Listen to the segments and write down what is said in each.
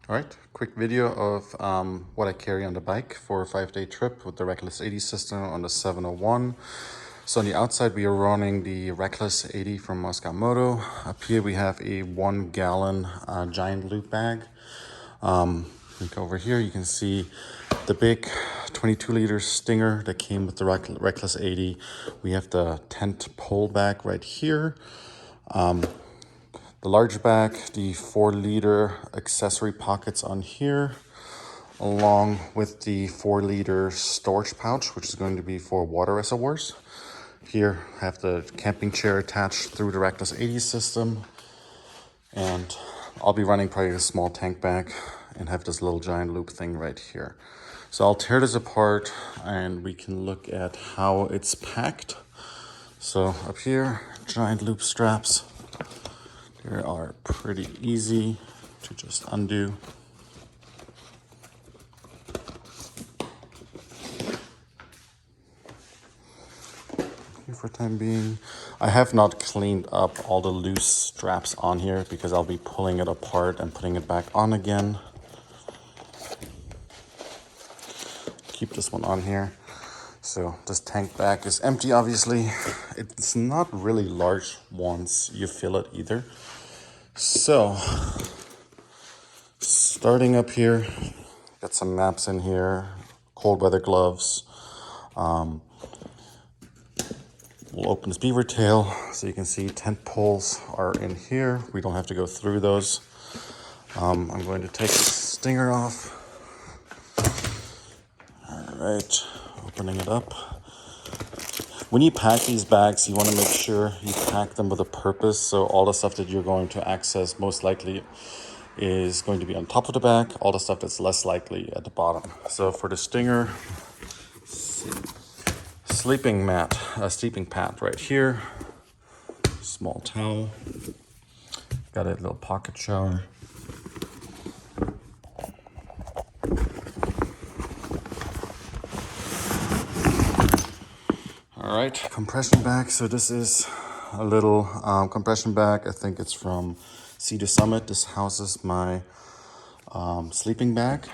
All right, quick video of what I carry on the bike for a 5-day trip with the Reckless 80 system on the 701. So on the outside, we are running the Reckless 80 from MoskoMoto. Up here, we have a 1 gallon giant loop bag. Look over here, you can see the big 22-liter Stinger that came with the Reckless 80. We have the tent pole bag right here. The large bag, the 4-liter accessory pockets on here, along with the 4-liter storage pouch, which is going to be for water reservoirs. Here, I have the camping chair attached through the Reckless 80 system. And I'll be running probably a small tank bag and have this little giant loop thing right here. So I'll tear this apart and we can look at how it's packed. So up here, giant loop straps. They are pretty easy to just undo. Here for time being. I have not cleaned up all the loose straps on here because I'll be pulling it apart and putting it back on again. Keep this one on here. So this tank bag is empty, obviously. It's not really large once you fill it either. So, starting up here, got some maps in here, cold weather gloves. We'll open this beaver tail so you can see tent poles are in here. We don't have to go through those. I'm going to take the stinger off. All right, opening it up. When you pack these bags, you want to make sure you pack them with a purpose. So all the stuff that you're going to access most likely is going to be on top of the bag. All the stuff that's less likely at the bottom. So for the Stinger, sleeping pad right here. Small towel. Got a little pocket shower. All right, compression bag. So this is a little compression bag. I think it's from Sea to Summit. This houses my sleeping bag.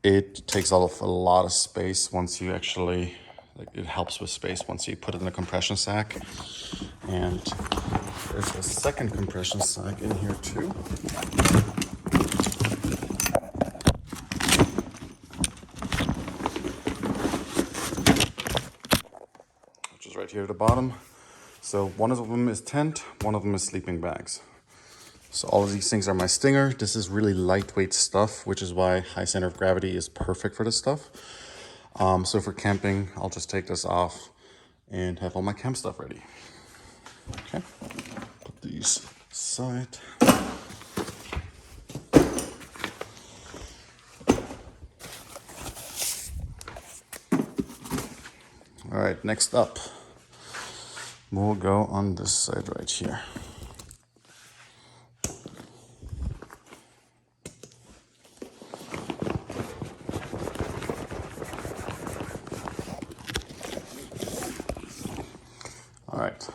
It takes off a lot of space once you actually, it helps with space once you put it in a compression sack. And there's a second compression sack in here too. Right here at the bottom. So one of them is tent, one of them is sleeping bags. So all of these things are my Stinger. This is really lightweight stuff, which is why high center of gravity is perfect for this stuff. So for camping, I'll just take this off and have all my camp stuff ready. Okay, put these aside. All right, next up. We'll go on this side right here. All right,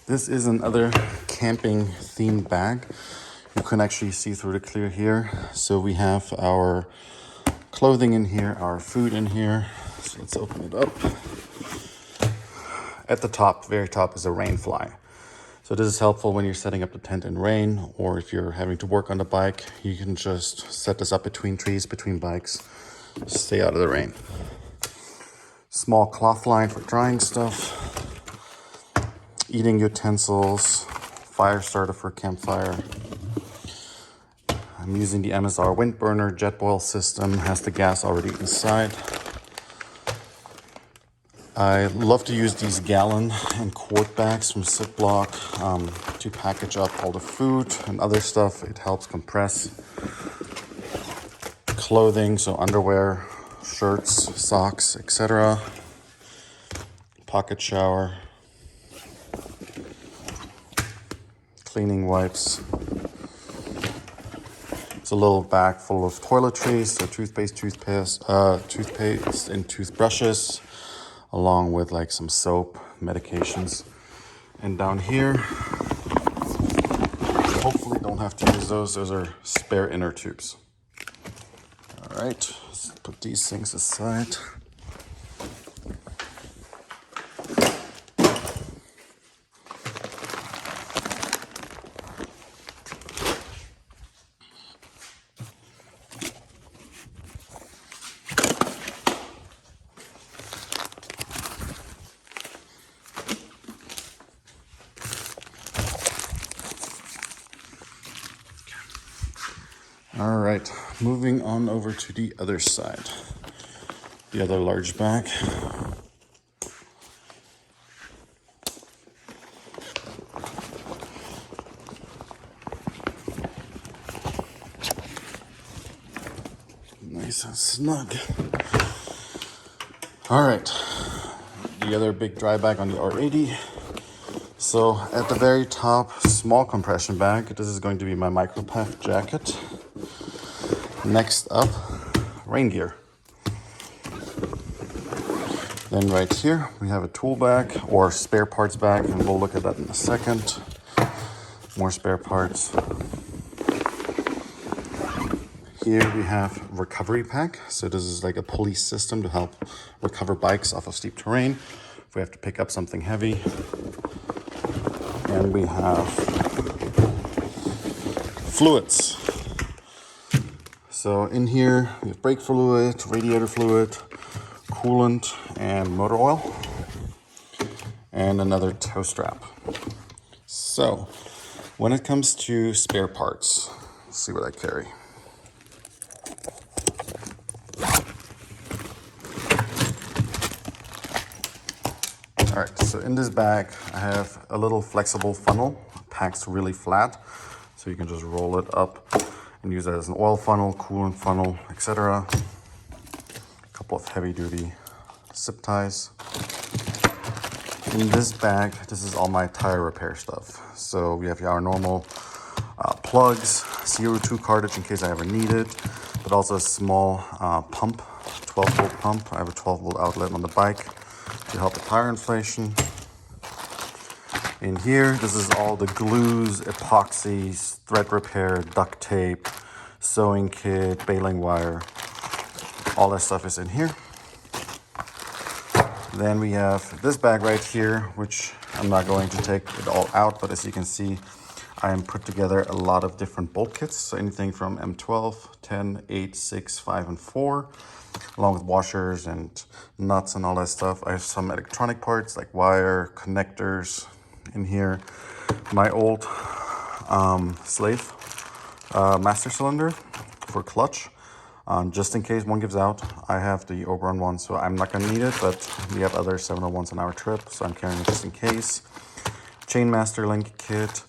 this is another camping themed bag. You can actually see through the clear here. So we have our clothing in here, our food in here. So let's open it up. At the top, very top, is a rain fly. So this is helpful when you're setting up the tent in rain, or if you're having to work on the bike, you can just set this up between trees, between bikes, stay out of the rain. Small cloth line for drying stuff, eating utensils, fire starter for campfire. I'm using the MSR wind burner jet boil system, has the gas already inside. I love to use these gallon and quart bags from Ziploc to package up all the food and other stuff. It helps compress. Clothing, so underwear, shirts, socks, etc. Pocket shower. Cleaning wipes. It's a little bag full of toiletries, so toothpaste and toothbrushes, along with like some soap, medications. And down here, hopefully don't have to use those. Those are spare inner tubes. All right, let's put these things aside. All right, moving on over to the other side, the other large bag. Nice and snug. All right, the other big dry bag on the R80. So at the very top, small compression bag. This is going to be my micro pack jacket. Next up, rain gear. Then right here, we have a tool bag or spare parts bag, and we'll look at that in a second. More spare parts. Here we have recovery pack. So this is like a police system to help recover bikes off of steep terrain if we have to pick up something heavy. And we have fluids. So in here we have brake fluid, radiator fluid, coolant, and motor oil, and another tow strap. So when it comes to spare parts, let's see what I carry. All right, so in this bag I have a little flexible funnel, packs really flat, so you can just roll it up and use it as an oil funnel, coolant funnel, etc. A couple of heavy duty zip ties. In this bag, this is all my tire repair stuff. So we have our normal plugs, CO2 cartridge in case I ever need it, but also a small pump, 12 volt pump. I have a 12 volt outlet on the bike to help with tire inflation. In here, this is all the glues, epoxies, thread repair, duct tape, sewing kit, baling wire. All that stuff is in here. Then we have this bag right here, which I'm not going to take it all out, but as you can see, I am put together a lot of different bolt kits. So anything from M12, 10, 8, 6, 5, and 4, along with washers and nuts and all that stuff. I have some electronic parts like wire, connectors in here. My old slave master cylinder for clutch. Just in case one gives out, I have the Oberon one, so I'm not gonna need it, but we have other 701s on our trip, so I'm carrying it just in case. Chain master link kit,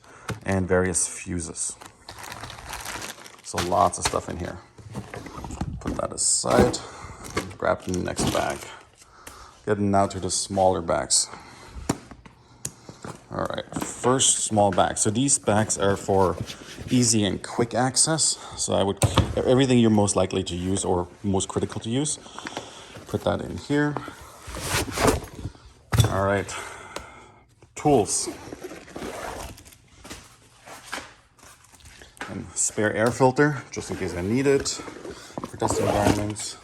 and various fuses. So lots of stuff in here. Put that aside, grab the next bag. Getting now to the smaller bags. All right, first small bag. So these bags are for easy and quick access. So I would, everything you're most likely to use or most critical to use, put that in here. All right, tools. And spare air filter, just in case I need it for dust environments.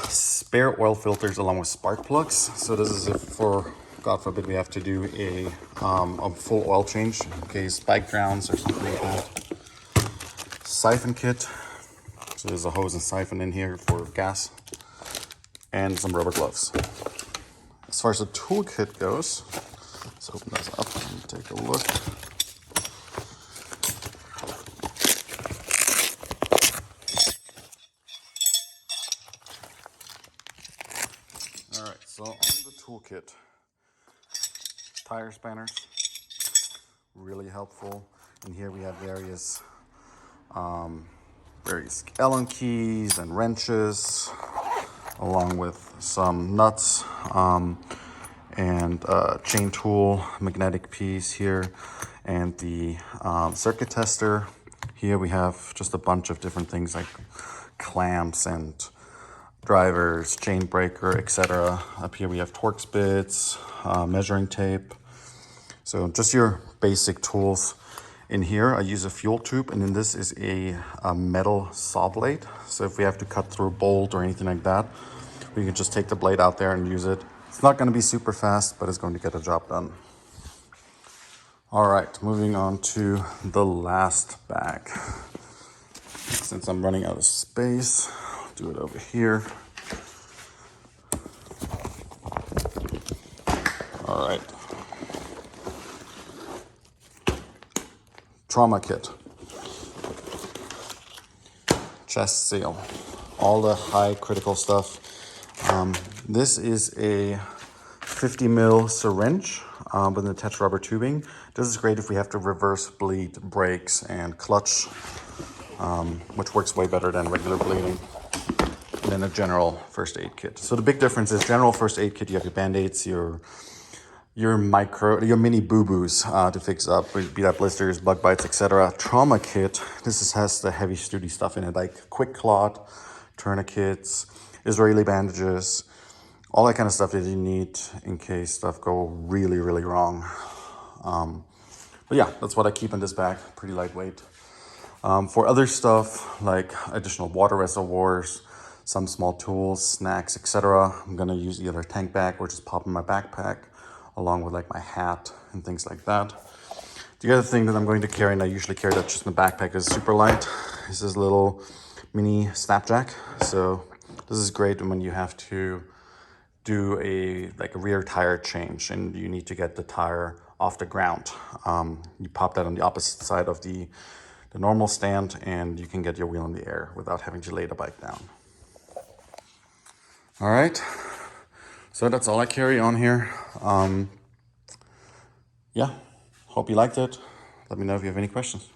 Spare oil filters along with spark plugs. So this is if for, God forbid, we have to do a full oil change in case bike drowns or something like that. Siphon kit. So there's a hose and siphon in here for gas. And some rubber gloves. As far as the tool kit goes, let's open this up and take a look. All right, so on the toolkit, tire spanners, really helpful. And here we have various Allen keys and wrenches, along with some nuts and chain tool, magnetic piece here, and the circuit tester. Here we have just a bunch of different things like clamps and drivers, chain breaker, etc. Up here we have Torx bits, measuring tape. So just your basic tools. In here, I use a fuel tube, and then this is a metal saw blade. So if we have to cut through a bolt or anything like that, we can just take the blade out there and use it. It's not gonna be super fast, but it's going to get the job done. All right, moving on to the last bag. Since I'm running out of space, I'll do it over here. All right. Trauma kit. Chest seal. All the high critical stuff. This is a 50 mil syringe with an attached rubber tubing. This is great if we have to reverse bleed brakes and clutch, which works way better than regular bleeding. And then a general first aid kit. So the big difference is general first aid kit, you have your band-aids, your mini boo-boos to fix up, be that blisters, bug bites, etc. Trauma kit, has the heavy duty stuff in it, like quick clot, tourniquets, Israeli bandages, all that kind of stuff that you need in case stuff go really, really wrong. But yeah, that's what I keep in this bag, pretty lightweight. For other stuff like additional water reservoirs, some small tools, snacks, etc., I'm gonna use either a tank bag or just pop in my backpack, along with like my hat and things like that. The other thing that I'm going to carry, and I usually carry that just in the backpack, is super light, is this little mini snapjack. So this is great when you have to do a rear tire change and you need to get the tire off the ground. You pop that on the opposite side of the normal stand and you can get your wheel in the air without having to lay the bike down. All right, so that's all I carry on here. Yeah, hope you liked it. Let me know if you have any questions.